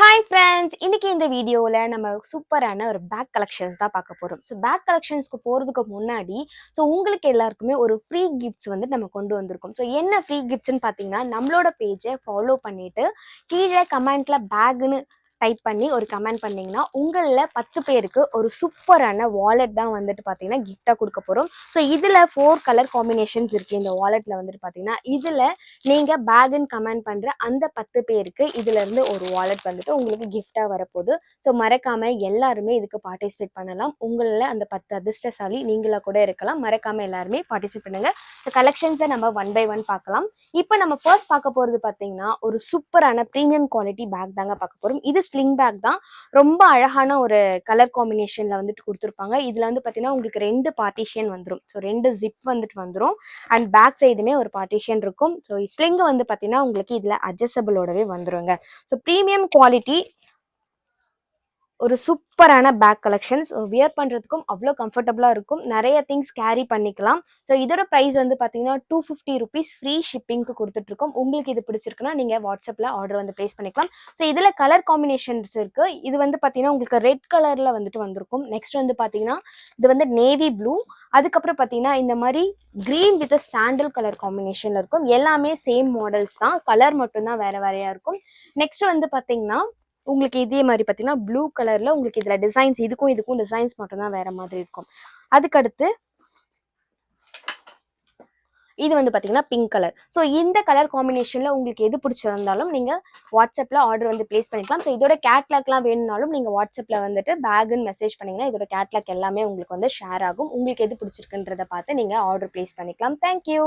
Hi friends, இன்னைக்கு இந்த வீடியோவில் நம்ம சூப்பரான ஒரு பேக் கலெக்ஷன்ஸ் தான் பார்க்க போகிறோம். ஸோ பேக் கலெக்ஷன்ஸ்க்கு போகிறதுக்கு முன்னாடி உங்களுக்கு எல்லாருக்குமே ஒரு ஃப்ரீ கிஃப்ட்ஸ் வந்து நம்ம கொண்டு வந்திருக்கோம். ஸோ என்ன ஃப்ரீ கிஃப்ட்ஸ்ன்னு பார்த்தீங்கன்னா, நம்மளோட பேஜை ஃபாலோ பண்ணிவிட்டு கீழே கமெண்ட்டில் பேக்குன்னு டைப் பண்ணி ஒரு கமெண்ட் பண்ணிங்கன்னா உங்களில் 10 பேருக்கு ஒரு சூப்பரான வாலெட் தான் வந்துட்டு பார்த்தீங்கன்னா கிஃப்டாக கொடுக்க போகிறோம். ஸோ இதில் 4 கலர் காம்பினேஷன்ஸ் இருக்குது. இந்த வாலெட்டில் வந்துட்டு பார்த்தீங்கன்னா இதில் நீங்கள் பேக்குன்னு கமெண்ட் பண்ணுற அந்த 10 பேருக்கு இதிலேருந்து ஒரு வாலெட் வந்துட்டு உங்களுக்கு கிஃப்டாக வரப்போகுது. ஸோ மறக்காமல் எல்லாருமே இதுக்கு பார்ட்டிசிபேட் பண்ணலாம். உங்களில் அந்த 10 அதிர்ஷ்டசாலி நீங்களாக கூட இருக்கலாம். மறக்காமல் எல்லாருமே பார்ட்டிசிபேட் பண்ணுங்கள். ஸோ கலெக்ஷன்ஸை நம்ம ஒன் பை ஒன் பார்க்கலாம். இப்போ நம்ம ஃபர்ஸ்ட் பார்க்க போகிறது பார்த்தீங்கன்னா ஒரு சூப்பரான ப்ரீமியம் குவாலிட்டி பேக் தாங்க பார்க்க போகிறோம். இது ஸ்லிங் பேக் தான். ரொம்ப அழகான ஒரு கலர் காம்பினேஷனில் வந்துட்டு கொடுத்துருப்பாங்க. இதில் வந்து பார்த்தீங்கன்னா உங்களுக்கு 2 பார்ட்டிஷன் வந்துடும். ஸோ 2 ஜிப் வந்துட்டு வந்துடும். அண்ட் பேக் சைடுமே ஒரு பார்ட்டிஷன் இருக்கும். ஸோ ஸ்லிங் வந்து பார்த்தீங்கன்னா உங்களுக்கு இதில் அட்ஜஸ்டபிளோடவே வந்துருங்க. ஸோ ப்ரீமியம் குவாலிட்டி ஒரு சூப்பரான பேக் கலெக்ஷன்ஸ். வியர் பண்ணுறதுக்கும் அவ்வளோ கம்ஃபர்டபுளாக இருக்கும். நிறைய திங்ஸ் கேரி பண்ணிக்கலாம். ஸோ இதோட ப்ரைஸ் வந்து பார்த்தீங்கன்னா 250 ருபீஸ் ஃப்ரீ ஷிப்பிங்க்கு கொடுத்துட்ருக்கோம். உங்களுக்கு இது பிடிச்சிருக்குன்னா நீங்கள் வாட்ஸ்அப்பில் ஆர்டர் வந்து ப்ளேஸ் பண்ணிக்கலாம். ஸோ இதில் கலர் காம்பினேஷன்ஸ் இருக்குது. இது வந்து பார்த்தீங்கன்னா உங்களுக்கு ரெட் கலரில் வந்துட்டு வந்திருக்கும். நெக்ஸ்ட் வந்து பார்த்தீங்கன்னா இது வந்து நேவி ப்ளூ, அதுக்கப்புறம் பார்த்தீங்கன்னா இந்த மாதிரி க்ரீன் வித் சாண்டல் கலர் காம்பினேஷனில் இருக்கும். எல்லாமே சேம் மாடல்ஸ் தான், கலர் மட்டும்தான் வேறு வேறையாக இருக்கும். நெக்ஸ்ட் வந்து பார்த்தீங்கன்னா உங்களுக்கு இதே மாதிரி பார்த்தீங்கன்னா ப்ளூ கலரில் உங்களுக்கு இதில் டிசைன்ஸ் இதுக்கும் டிசைன்ஸ் மட்டும்தான் வேறு மாதிரி இருக்கும். அதுக்கடுத்து இது வந்து பார்த்தீங்கன்னா பிங்க் கலர். ஸோ இந்த கலர் காம்பினேஷனில் உங்களுக்கு எது பிடிச்சிருந்தாலும் நீங்கள் வாட்ஸ்அப்பில் ஆர்டர் வந்து ப்ளேஸ் பண்ணிக்கலாம். ஸோ இதோட கேட்லாக்லாம் வேணும்னாலும் நீங்கள் வாட்ஸ்அப்பில் வந்துட்டு பேக்குன்னு மெசேஜ் பண்ணிங்கன்னா இதோட கேட்லாக் எல்லாமே உங்களுக்கு வந்து ஷேர் ஆகும். உங்களுக்கு எது பிடிச்சிருக்குன்றதை பார்த்து நீங்கள் ஆர்டர் ப்ளேஸ் பண்ணிக்கலாம். தேங்க்யூ.